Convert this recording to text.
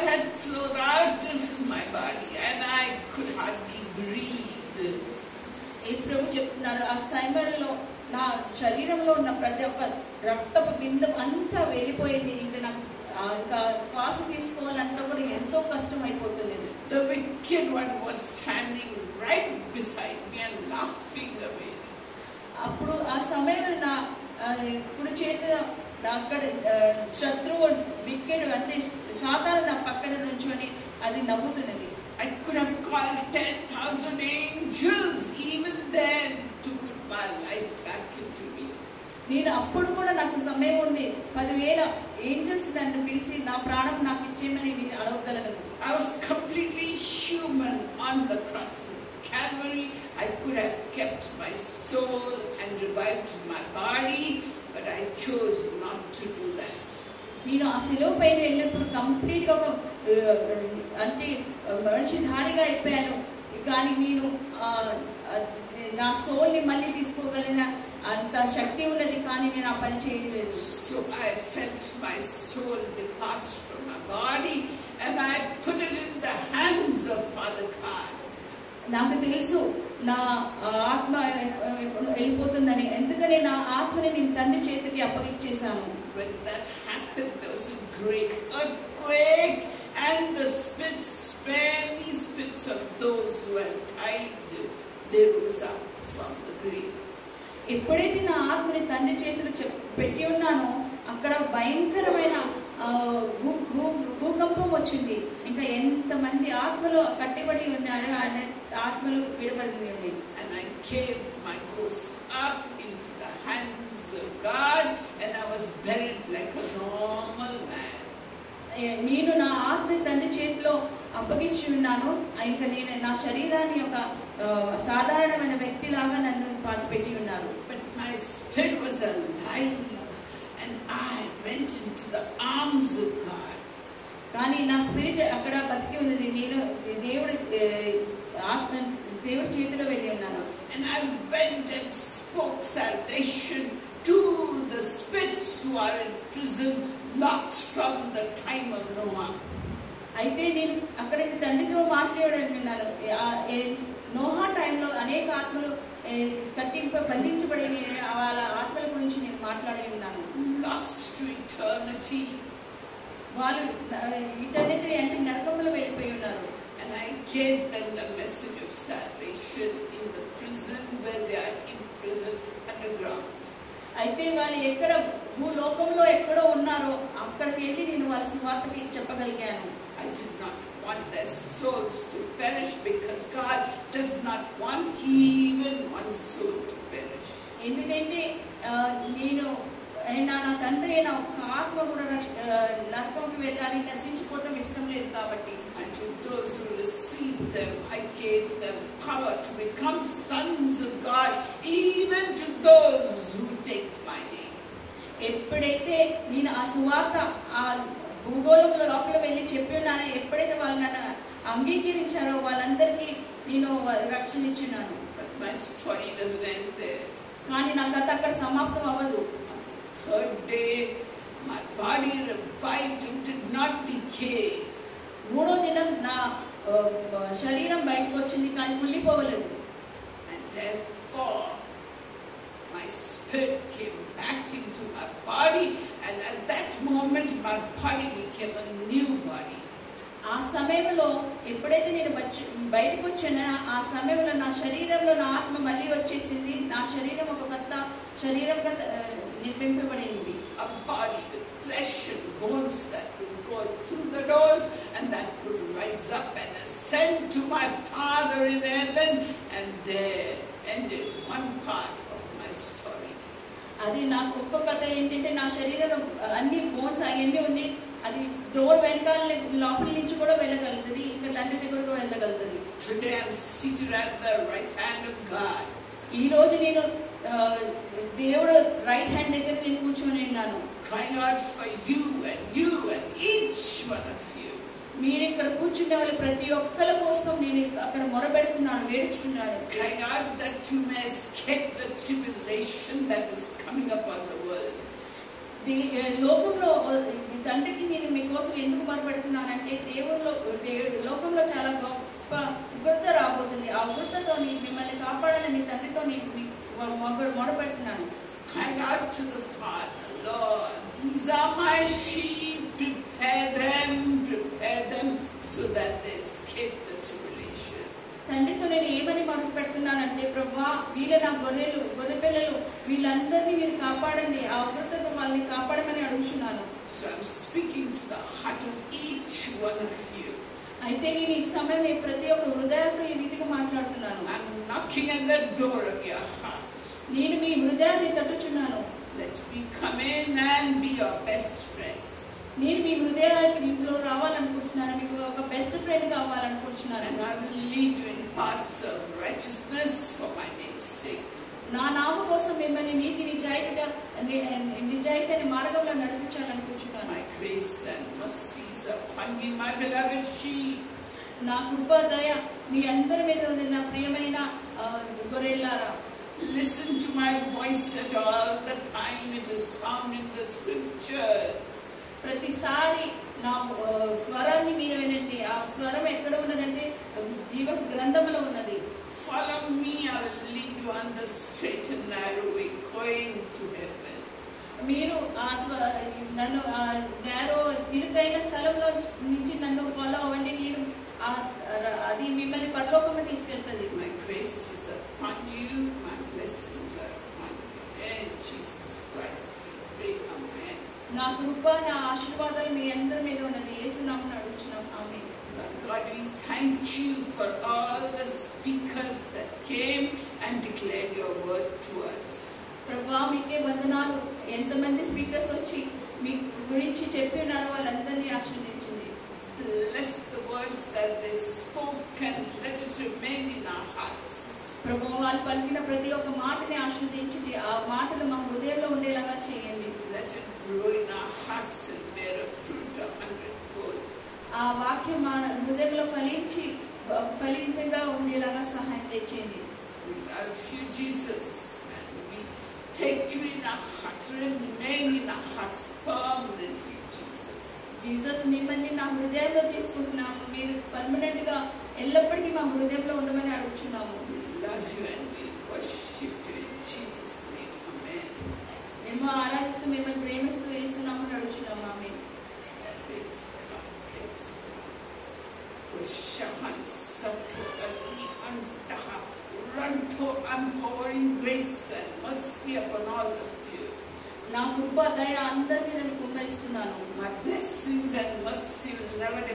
had flowed out of my body and I could hardly breathe. యేసు ప్రభు చెప్తున్నారు, ఆ సమయంలో నా శరీరంలో ఉన్న ప్రతి ఒక్క రక్తపు బిందు అంతా వెళ్ళిపోయింది. ఇంకా నాకు ఇంకా శ్వాస తీసుకోవాలంతా కూడా ఎంతో కష్టం అయిపోతుంది. The wicked one was standing right beside me and laughing away. అప్పుడు ఆ సమయంలో నా కుడి చేతి అక్కడ శత్రువు వికెట్ అంటే సాతాను నా పక్కన నుంచొని అది నవ్వుతున్నది. I could have called 10,000 angels even then to put my life back into me. నేను అప్పుడు కూడా నాకు సమయం ఉంది, 10,000 ఏంజల్స్ నన్ను పిలిచి నా ప్రాణం నాకు ఇచ్చేయమని నేను అడగగలను. I was completely human on the cross of Calvary. I could have kept my soul and revived my body, but I chose not to do that. నేను ఆ శిలువ పైన వెళ్ళినప్పుడు కంప్లీట్ గా అంటే మనిషిధారిగా అయిపోయాను, కానీ నేను నా సోల్ ని మళ్ళీ తీసుకోగలిగిన అంత శక్తి ఉన్నది, కానీ నేను ఆ పని చేయలేదు. So I felt my soul depart from my body and I put it in the hands of Father God. నాకు తెలుసు నా ఆత్మ వెళ్ళిపోతుందని, ఎందుకని నా ఆత్మని నేను తండ్రి చేతికి అప్పగించేశాను. When that happened, there was a great earthquake and the spits, many spits of those who had died, they rose up from the grave. ఎప్పుడైతే నా ఆత్మని తండ్రి చేతులు పెట్టి ఉన్నానో అక్కడ భయంకరమైన భూకంపం వచ్చింది. ఇంకా ఎంతమంది ఆత్మలు కట్టిబడి ఉన్నారో ఆయన ఆత్మలు విడబడింది. And I gave my course up into the hands of God and I was buried like a normal man. నేను నా ఆత్మని తండ్రి చేతిలో అప్పగించి ఉన్నాను, ఇంకా నేను నా శరీరాన్ని ఒక సాధారణమైన వ్యక్తిలాగా నన్ను పాతిపెట్టి ఉన్నారు. But my spirit was alive and I went into the arms of God. కానీ నా స్పిరిట్ అక్కడ బతికి ఉన్నది, నేను దేవుడి చేతిలో వెళ్ళి ఉన్నాను. And I went and spoke salvation to the spirits who are in prison, locked from the time of Noah. అయితే నేను అక్కడ తండ్రితో మాట్లాడాను. నోహా టైంలో అనేక ఆత్మలు బంధించబడి వాళ్ళ ఆత్మల గురించి నేను మాట్లాడి ఉన్నాను. Lost to eternity. వాళ్ళు ఇటర్నిటీ అంటే నరకంలో వెళ్ళిపోయి ఉన్నారు. And I gave them the message of salvation in the prison where they are imprisoned underground. అయితే వాళ్ళు ఎక్కడ భూలోకంలో ఎక్కడో ఉన్నారో అక్కడికి వెళ్ళి నేను వాళ్ళ సువార్తకి చెప్పగలిగాను. I did not want their souls to perish because God does not want even one soul to perish. ఎందుకంటే నేను నా తండ్రి అయిన ఒక్క ఆత్మ కూడా నరకంకి వెళ్ళాలి, నశించిపోవడం ఇష్టం లేదు కాబట్టి. And to those who received them, I gave them power to become sons of God, even to those who take my name. ఎప్పుడైతే నేను ఆ సువార్త ఆ భూగోళంలో లోపల వెళ్ళి చెప్పి ఉన్నానో, ఎప్పుడైతే వాళ్ళు నన్ను అంగీకరించారో వాళ్ళందరికీ నేను రక్షణ ఇచ్చినాను. But my story doesn't end there. కానీ నా కథ అక్కడ సమాప్తం అవ్వదు. Third day, my body revived and did not decay. మూడో దినం నా శరీరం బయటకు వచ్చింది, కానీ కుళ్ళిపోవలేదు. And therefore, my spirit came back into my body, and at that moment, my body became a new body. ఆ సమయంలో ఎప్పుడైతే నేను బయటకు వచ్చానో ఆ సమయంలో నా శరీరంలో నా ఆత్మ మళ్ళీ వచ్చేసింది. నా శరీరం ఒక కొత్త శరీరంగా నిర్మింపబడింది. A body with flesh and bones that could go through the doors and that could rise up and ascend to my Father in heaven. And there ended one part of my story. అది నాకు ఒక్క కథ ఏంటంటే నా శరీరంలో అన్ని bones అవన్నీ ఉంది. అది డోర్ వెనకాల లోపల నుంచి కూడా వెళ్ళగలుగుతుంది, ఇంకా తండ్రి దగ్గర కూడా వెళ్ళగలుగుతుంది. Today I am seated at the right hand of God. ఈ రోజు నేను దేవుడు రైట్ హ్యాండ్ దగ్గర నేను కూర్చొని ఉన్నాను. Crying out for you and each one of you. మీరు ఇక్కడ కూర్చున్న వాళ్ళు ప్రతి ఒక్కరి కోసం నేను అక్కడ మొరబెడుతున్నాను, వేడుచున్నాను. Crying out that you may escape the tribulation that is coming upon the world. లోకంలో తండ్రికి నేను మీకోసం ఎందుకు మొరపెడుతున్నానంటే లోకంలో చాలా గొప్ప ఉగ్రత రాబోతుంది. ఆ ఉగ్రతతో మిమ్మల్ని కాపాడాలని తండ్రితో మొరపెడుతున్నాను. Cry out to the Father, Lord, these are my sheep, prepare them so that they escape the tribulation. తండ్రితో నేను ఏమని మొదలు పెడుతున్నానంటే, ప్రభువా వీళ్ళ నా గొర్రె పిల్లలు వీళ్ళందరినీ మీరు కాపాడండి, ఆ ఉగ్రతతో వాళ్ళని కాపాడమని అడుగుతున్నాను. So I'm speaking to the heart of each one of you. అయితే నేను ఈ సమయం ప్రతి ఒక్క హృదయంతో ఈ రీతిగా మాట్లాడుతున్నాను. I'm knocking at the door of your heart. నేను మీ హృదయాన్ని తట్టుచున్నాను. Let me come in and be your best friend. నేను మీ హృదయానికి ఇంట్లో రావాలనుకుంటున్నాను, మీకు ఒక బెస్ట్ ఫ్రెండ్ కావాలనుకుంటున్నాను. And I will lead you in paths of righteousness for my name's sake. నా నామ కోసం మిమ్మల్ని నీతి నిజాయితీ అనే మార్గంలో నడిపించాలనుకుంటున్నాను. My grace and mercies upon you, my beloved sheep. నా కృప దయ మీ అందరి మీద ఉంది నా ప్రియమైన గొర్రెలారా. Listen to my voice at all the time it is found in the scriptures. ప్రతిసారి నా స్వరాన్ని మీరు వినండి. ఆ స్వరం ఎక్కడ ఉన్నదంటే జీవ గ్రంథంలో ఉన్నది. Follow me, I will lead you on the straight and narrow way going to heaven. మీరు నన్ను నేరో ఇరుకైన స్థలంలో నుంచి నన్ను ఫాలో అవ్వండి. నేను అది మిమ్మల్ని పరలోకము తీసుకెళ్తుంది. My grace is upon you, my blessings are upon you. In Jesus Christ, we pray, amen. నా కృప నా ఆశీర్వాదాలు మీ అందరి మీద ఉన్నది. యేసు నామమున అడుగుచున్నాం, ఆమేన్. God, we thank you for all the speakers that came and declared your word to us. ప్రభువా మీకే వందనాలు. ఎంతమంది స్పీకర్స్ వచ్చి మీ గురించి చెప్పి ఉన్నారు, వాళ్ళందరినీ ఆశీర్వదించండి. Bless the words that they spoke and let it remain in our hearts. ప్రభువా వాళ్ళు పలికిన ప్రతి ఒక్క మాటని ఆశీర్వదించింది. ఆ మాటలు మా హృదయంలో ఉండేలాగా చేయండి. Let it grow in our hearts and bear a fruit 100-fold. ఆ వాక్యం మా హృదయంలో ఫలితంగా ఉండేలాగా సహాయం తెచ్చేయండి. We love you, Jesus, and we take you in our hearts, remain in our hearts permanently, Jesus. Jesus మిమ్మల్ని నా హృదయంలో తీసుకుంటున్నాము. మీరు పర్మనెంట్ గా ఎల్లప్పటికీ మా హృదయంలో ఉండమని అడుగుచున్నాము. We love you and we worship you in Jesus' name. Amen. మేము ఆరాధిస్తూ మిమ్మల్ని ప్రేమిస్తూ వేస్తున్నామని అడుగుచున్నాము. ఆమేన్. Praise God, praise God. Kushahan Sato Agni Antaha Ranto, I'm pouring grace and mercy upon all of you. నా కృప దయ అందరి మీద కుమ్మరిస్తున్నాను. My blessings and mercy will never